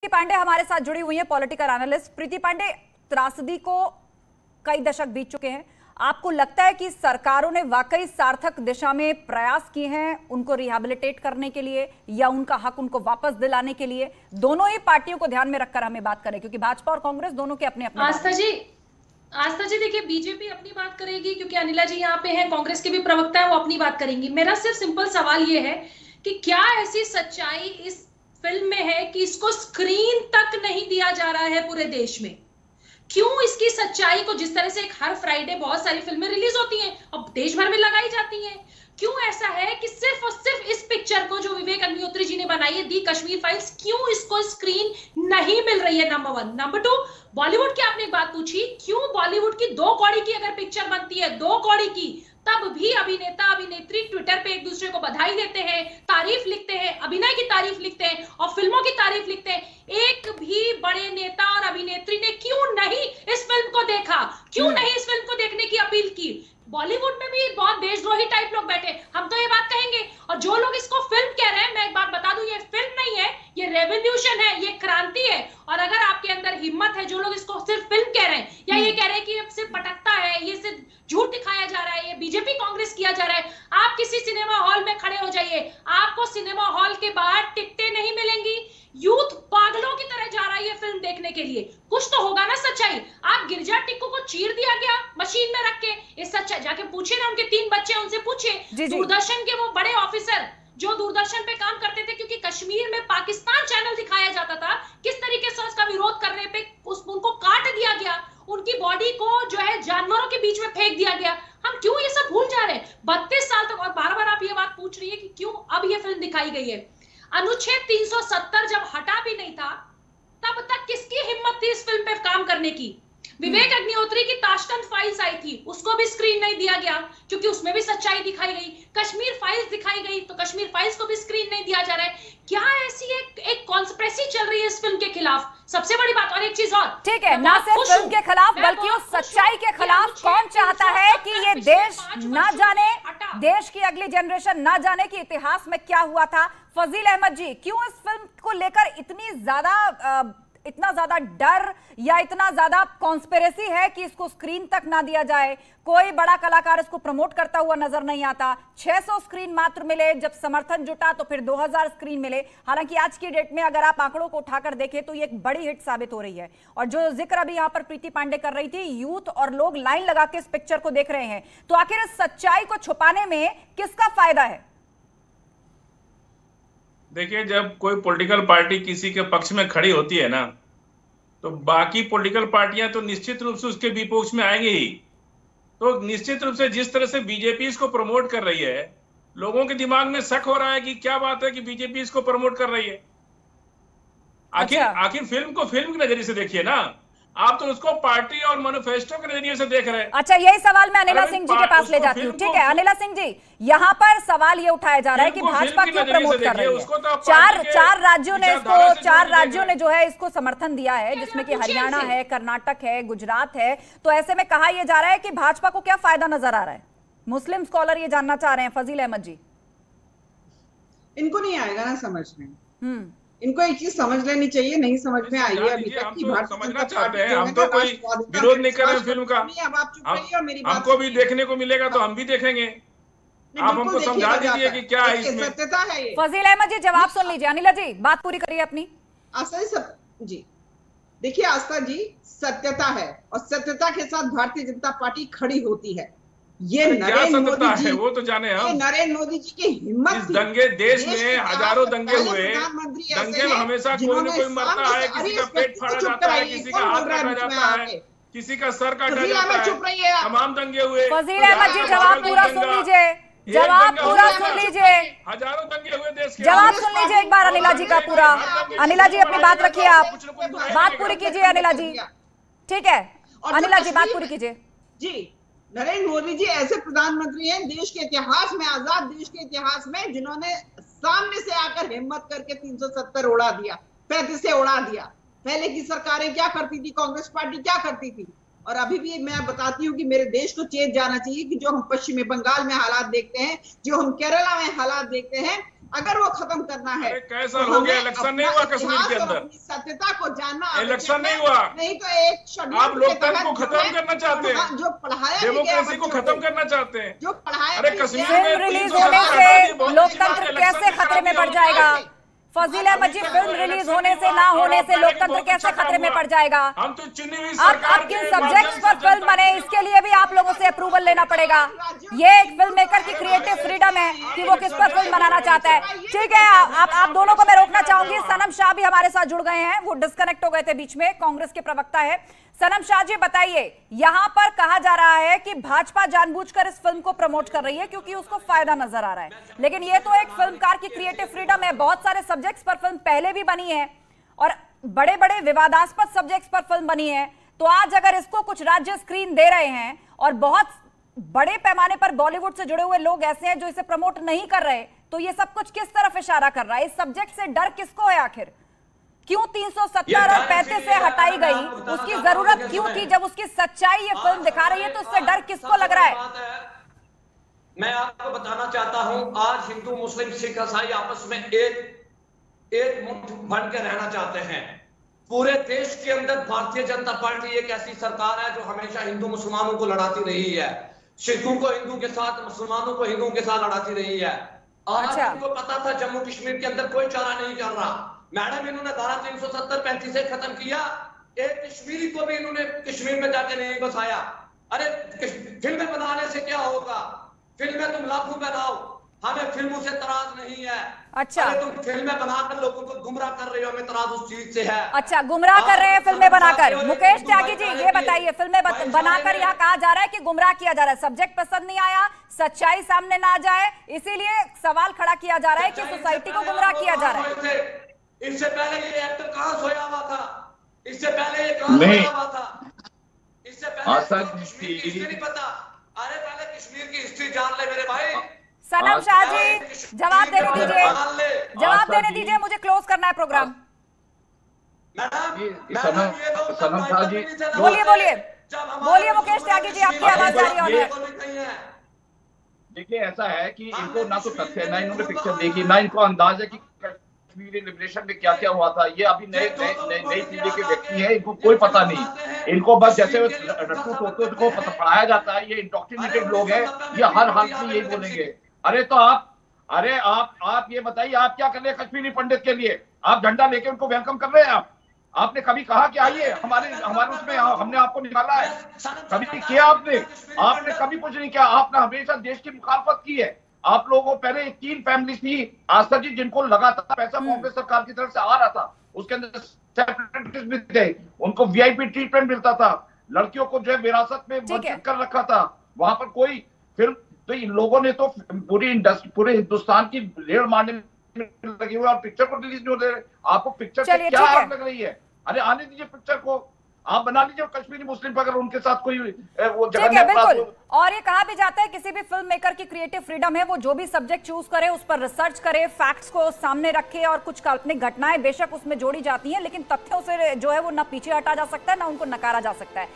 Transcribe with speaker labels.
Speaker 1: पांडे हमारे साथ जुड़ी हुई हैं, पॉलिटिकल एनालिस्ट। प्रीति पांडे, त्रासदी को कई दशक बीत चुके हैं। आपको लगता है कि सरकारों ने वाकई सार्थक दिशा में प्रयास किए हैं उनको रिहैबिलिटेट करने के लिए या उनका हक उनको वापस दिलाने के लिए? दोनों ही पार्टियों को ध्यान में रखकर हमें बात करें, क्योंकि भाजपा और कांग्रेस दोनों के अपने अपने।
Speaker 2: आस्था जी देखिए, बीजेपी अपनी बात करेगी क्योंकि अनिला जी यहाँ पे हैं, कांग्रेस के भी प्रवक्ता है, वो अपनी बात करेंगी। मेरा सिर्फ सिंपल सवाल ये है कि क्या ऐसी सच्चाई इस फिल्म में है कि इसको स्क्रीन तक नहीं दिया जा रहा है पूरे देश में? क्यों इसकी सच्चाई को, जिस तरह से हर फ्राइडे बहुत सारी फिल्में रिलीज होती हैं और देश भर में लगाई जाती हैं, क्यों ऐसा है कि सिर्फ और सिर्फ इस पिक्चर को जो विवेक अग्निहोत्री जी ने बनाई है, दी कश्मीर फाइल्स, क्यों इसको स्क्रीन नहीं मिल रही है? नंबर 1। नंबर 2, बॉलीवुड की आपने एक बात पूछी, क्यों बॉलीवुड की 2 कौड़ी की अगर पिक्चर बनती है, 2 कौड़ी की, तब भी अभिनेता अभिनेत्री ट्विटर पे एक दूसरे को बधाई देते हैं, तारीफ लिखते हैं, अभिनय की तारीफ लिखते हैं और फिल्मों की तारीफ लिखते हैं। एक भी बड़े नेता और अभिनेत्री ने क्यों नहीं इस फिल्म को देखा, क्यों नहीं इस फिल्म को देखने की अपील की? बॉलीवुड में भी बहुत देशद्रोही टाइप लोग बैठे, हम तो ये बात कहेंगे। और जो लोग इसको फिल्म कह रहे हैं, मैं एक बात बता दूं, ये फिल्म नहीं है, ये रेवोल्यूशन है, ये क्रांति है। और अगर आपके अंदर हिम्मत है, जो लोग इसको सिर्फ फिल्म कह रहे हैं या ये कह रहे हैं कि ये सिर्फ पटकता है, ये सिर्फ झूठ दिखाया जा रहा है, ये बीजेपी कांग्रेस किया जा रहा है, आप किसी सिनेमा हॉल में खड़े हो जाइए, आपको सिनेमा हॉल के बाहर टिकटें नहीं मिलेंगी। यूथ पागलों की तरह जा रहा है ये फिल्म देखने के लिए। कुछ तो होगा ना सच्चाई। आप गिरजा टिक्कू को चीर दिया गया मशीन में रख के, इस सच्चाई जाके पूछे ना, उनके 3 बच्चे, उनसे पूछे। दूरदर्शन के वो बड़े ऑफिसर जो दूरदर्शन पे काम करते थे, क्योंकि कश्मीर में पाकिस्तान चैनल दिखाया जाता था, किस तरीके से उसका विरोध करने पे उनको काट दिया गया, उनकी बॉडी को जो है जानवरों के बीच में फेंक दिया गया। हम क्यों ये सब भूल जा रहे हैं 32 साल तक? और बार बार आप ये बात पूछ रही है कि क्यों अब ये फिल्म दिखाई गई है। अनुच्छेद 370 जब हटा भी नहीं था, तब तक किसकी हिम्मत थी इस फिल्म पे काम करने की? विवेक अग्निहोत्री की ताशकंद फाइल्स आई थी, उसको भी स्क्रीन नहीं दिया गया क्योंकि उसमें भी सच्चाई दिखाई गई। कश्मीर फाइल्स दिखाई गई तो कश्मीर फाइल्स को भी स्क्रीन नहीं दिया जा रहा है। क्या ऐसी एक कॉन्स्पिरेसी चल रही है इस फिल्म के खिलाफ? सबसे बड़ी बात, और एक चीज और,
Speaker 1: ठीक है, ना सिर्फ फिल्म के खिलाफ बल्कि उस सच्चाई के खिलाफ। कौन चाहता है कि ये देश ना जाने, देश की अगली जनरेशन ना जाने कि इतिहास में क्या हुआ था? फजील अहमद जी, क्यों इस फिल्म को लेकर इतना ज्यादा डर या इतना ज्यादा कॉन्स्पिरेसी है कि इसको स्क्रीन तक ना दिया जाए? कोई बड़ा कलाकार इसको प्रमोट करता हुआ नजर नहीं आता। 600 स्क्रीन मात्र मिले, जब समर्थन जुटा तो फिर 2000 स्क्रीन मिले। हालांकि आज की डेट में अगर आप आंकड़ों को उठाकर देखें तो ये एक बड़ी हिट साबित हो रही है। और जो जिक्र अभी यहाँ पर प्रीति पांडे कर रही थी, यूथ और लोग लाइन लगा के इस पिक्चर को देख रहे हैं, तो आखिर इस सच्चाई को छुपाने में किसका फायदा है?
Speaker 3: देखिए, जब कोई पॉलिटिकल पार्टी किसी के पक्ष में खड़ी होती है ना, तो बाकी पॉलिटिकल पार्टियां तो निश्चित रूप से उसके विपक्ष में आएंगे ही। तो निश्चित रूप से जिस तरह से बीजेपी इसको प्रमोट कर रही है, लोगों के दिमाग में शक हो रहा है कि क्या बात है कि बीजेपी इसको प्रमोट कर रही है। आखिर फिल्म को फिल्म के नजरिए से देखिए ना, आप तो उसको पार्टी और मैनिफेस्टो के नजरिए से देख रहे हैं।
Speaker 1: अच्छा, यही सवाल मैं अनिला सिंह जी के पास ले जाती हूँ। ठीक है अनिला सिंह जी, यहाँ पर सवाल ये उठाया जा रहा है कि भाजपा क्यों प्रमोट कर रही है? चार राज्यों ने जो है इसको समर्थन दिया है, जिसमें कि हरियाणा है, कर्नाटक है, गुजरात है। तो ऐसे में कहा यह जा रहा है कि भाजपा को क्या फायदा नजर आ रहा है? मुस्लिम स्कॉलर ये जानना चाह रहे हैं। फजील अहमद जी,
Speaker 4: इनको नहीं आएगा ना समझ में। इनको एक चीज समझ लेनी चाहिए, नहीं समझ में आई है अभी तक कि भारतीय
Speaker 3: समझना चाहते हैं। हम तो कोई विरोध नहीं कर रहे फिल्म का,
Speaker 4: अब आप चुप रहिए और मेरी बात
Speaker 3: हमको भी देखने को मिलेगा तो हम भी देखेंगे। आप हमको समझा दीजिए कि क्या है इसमें
Speaker 4: सत्यता है ये।
Speaker 1: फजील अहमद जी जवाब सुन लीजिए, अनिला जी बात पूरी करिए अपनी।
Speaker 4: आस्था जी देखिए, आस्था जी सत्यता है और सत्यता के साथ भारतीय जनता पार्टी खड़ी होती है। ये नरेंद्र मोदी जी,
Speaker 3: वो तो जाने हम,
Speaker 4: नरेंद्र मोदी जी की हिम्मत,
Speaker 3: इस दंगे देश में हजारों दंगे हुए, दंगे में हमेशा कोई न कोई मरता है, किसी का पेट फाड़ा जाता है, किसी का हाथ काटा जाता है, किसी का सर काटा जाता है, तमाम दंगे हुए।
Speaker 1: फजील अहमद जी जवाब पूरा सुन लीजिए, जवाब पूरा सुन लीजिए,
Speaker 3: हजारों दंगे हुए देश के।
Speaker 1: जवाब सुन लीजिए एक बार अनिला जी का पूरा। अनिला जी अपनी बात रखिए, आप बात पूरी कीजिए अनिला जी। ठीक है अनिला जी बात पूरी कीजिए।
Speaker 4: जी, नरेंद्र मोदी जी ऐसे प्रधानमंत्री हैं देश के इतिहास में, आजाद देश के इतिहास में, जिन्होंने सामने से आकर हिम्मत करके 370 उड़ा दिया, 35 से उड़ा दिया। पहले की सरकारें क्या करती थी, कांग्रेस पार्टी क्या करती थी? और अभी भी मैं बताती हूँ कि मेरे देश को चेत जाना चाहिए कि जो हम पश्चिमी बंगाल में हालात देखते हैं, जो हम केरला में हालात देखते हैं, अगर वो खत्म करना है
Speaker 3: कैसा हो गया? इलेक्शन नहीं हुआ कश्मीर के अंदर,
Speaker 4: सत्यता को जानना,
Speaker 3: इलेक्शन नहीं हुआ,
Speaker 4: नहीं तो एक शेड्यूल
Speaker 3: आप लोकतंत्र को खत्म करना चाहते हैं,
Speaker 4: जो पढ़ाया
Speaker 3: डेमोक्रेसी को खत्म करना चाहते हैं,
Speaker 4: जो पढ़ाया।
Speaker 3: अरे कश्मीर
Speaker 1: फिल्म रिलीज होने से लोकतंत्र कैसे खतरे में पड़ जाएगा? फजील अहमद जी, फिल्म रिलीज होने से ना होने से लोकतंत्र कैसे खतरे में पड़ जाएगा?
Speaker 3: हम तो चुनी हुई
Speaker 1: अब किन सब्जेक्ट्स पर फिल्म बने, इसके लिए भी आप लोगों से अप्रूवल लेना पड़ेगा। ये एक फिल्म मेकर की क्रिएटिव फ्रीडम है कि वो किस पर फिल्म बनाना चाहता है। ठीक है, आप दोनों को मैं रोकना चाहूंगी। सनम शाह भी हमारे साथ जुड़ गए हैं, वो डिस्कनेक्ट हो गए थे बीच में, कांग्रेस के प्रवक्ता है। सनम शाह जी बताइए, यहां पर कहा जा रहा है कि भाजपा जानबूझकर इस फिल्म को प्रमोट कर रही है क्योंकि उसको फायदा नजर आ रहा है, लेकिन ये तो एक फिल्मकार की क्रिएटिव फ्रीडम है। बहुत सारे सब्जेक्ट्स पर फिल्म पहले भी बनी है और बड़े बड़े विवादास्पद सब्जेक्ट्स पर फिल्म बनी है, तो आज अगर इसको कुछ राज्य स्क्रीन दे रहे हैं और बहुत बड़े पैमाने पर बॉलीवुड से जुड़े हुए लोग ऐसे हैं जो इसे प्रमोट नहीं कर रहे, तो ये सब कुछ किस तरफ इशारा कर रहा है? इस सब्जेक्ट से डर किसको है आखिर? क्यों 370 और 35 से हटाई गई? उसकी जरूरत क्यों थी जब उसकी सच्चाई ये फिल्म दिखा रही है? तो इससे डर किसको लग रहा है?
Speaker 5: मैं आपको बताना चाहता हूं, आज हिंदू मुस्लिम सिख ईसाई आपस में एक मुठ बन के रहना चाहते हैं। पूरे देश के अंदर भारतीय जनता पार्टी एक ऐसी सरकार है जो हमेशा हिंदू मुसलमानों को लड़ाती रही है, सिखों को हिंदू के साथ, मुसलमानों को हिंदुओं के साथ लड़ाती रही है। आज उनको पता था जम्मू कश्मीर के अंदर कोई चारा नहीं कर रहा, मैडम इन्होंने धारा 370-35 से खत्म किया, एक कश्मीरी को भी इन्होंने कश्मीर में जाके नहीं बसाया। अरे फिल्में बनाने से क्या होगा? फिल्में तुम लाखों बनाओ, हमें फिल्मों से तराज नहीं है।
Speaker 1: अच्छा,
Speaker 5: अरे तुम फिल्में बनाकर लोगों को गुमराह कर रही हो, हमें तराज उस चीज से है।
Speaker 1: अच्छा, गुमराह कर रहे हैं फिल्में बनाकर। मुकेश त्यागी जी ये बताइए, फिल्में बनाकर यहाँ कहा जा रहा है कि गुमराह किया जा रहा है, सब्जेक्ट पसंद नहीं आया, सच्चाई सामने ना आ जाए, इसीलिए सवाल खड़ा किया जा रहा है कि सोसाइटी को गुमराह किया जा रहा है।
Speaker 5: इससे पहले ये एक्टर कहां सोया हुआ था? इससे पहले ये कहां सोया हुआ था? इससे पहले कश्मीर की हिस्ट्री नहीं पता? अरे पहले कश्मीर की हिस्ट्री जान ले मेरे भाई।
Speaker 1: सनम शाह जी जवाब देने दीजिए, जवाब देने दीजिए, मुझे क्लोज करना है प्रोग्राम।
Speaker 6: सनम शाह जी
Speaker 1: बोलिए बोलिए बोलिए। मुकेश त्यागी जी आपकी आवाज आ रही है।
Speaker 6: देखिए, ऐसा है कि इनको ना तो तथ्य, ना इन्होंने पिक्चर देखी, ना इनको अंदाज है कि कश्मीरी लिबरेशन में क्या क्या हुआ था। ये अभी नई पीढ़ी के व्यक्ति है, इनको कोई पता नहीं। इनको बस जैसे रट्टू टोटो को पढ़ाया जाता है, ये इंडोक्ट्रिनेटेड लोग हैं, ये हर हाल में यही बोलेंगे। अरे तो आप ये बताइए, आप क्या कर रहे हैं कश्मीरी पंडित के लिए? आप झंडा लेके उनको वेलकम कर रहे हैं? आपने कभी कहा कि आइए हमारे उसमें, हमने आपको निकाला है? कभी किया आपने कभी कुछ नहीं किया। आपने हमेशा देश की मुखालफत की है। आप लोगों को पहले 3 फैमिली थी आस्था जी, जिनको लगातार पैसा कांग्रेस सरकार की तरफ से आ रहा था, उसके अंदर सेपरेटिस्ट भी थे, उनको वीआईपी ट्रीटमेंट मिलता था, लड़कियों को जो है विरासत में वंचित कर रखा था, वहां पर कोई फिल्म, तो इन लोगों ने तो पूरी इंडस्ट्री, पूरे हिंदुस्तान की रेड़ मारने में लगे हुए और पिक्चर को रिलीज नहीं हो दे रहे। आपको पिक्चर से क्या आग लग रही है? अरे आने दीजिए पिक्चर को, आप बना लीजिए कश्मीरी मुस्लिम पर, अगर उनके साथ कोई वो जगह।
Speaker 1: बिल्कुल। और ये कहा भी जाता है किसी भी फिल्म मेकर की क्रिएटिव फ्रीडम है, वो जो भी सब्जेक्ट चूज करे उस पर रिसर्च करे, फैक्ट्स को सामने रखे, और कुछ काल्पनिक घटनाएं बेशक उसमें जोड़ी जाती हैं, लेकिन तथ्यों से जो है वो ना पीछे हटा जा सकता है ना उनको नकारा जा सकता है।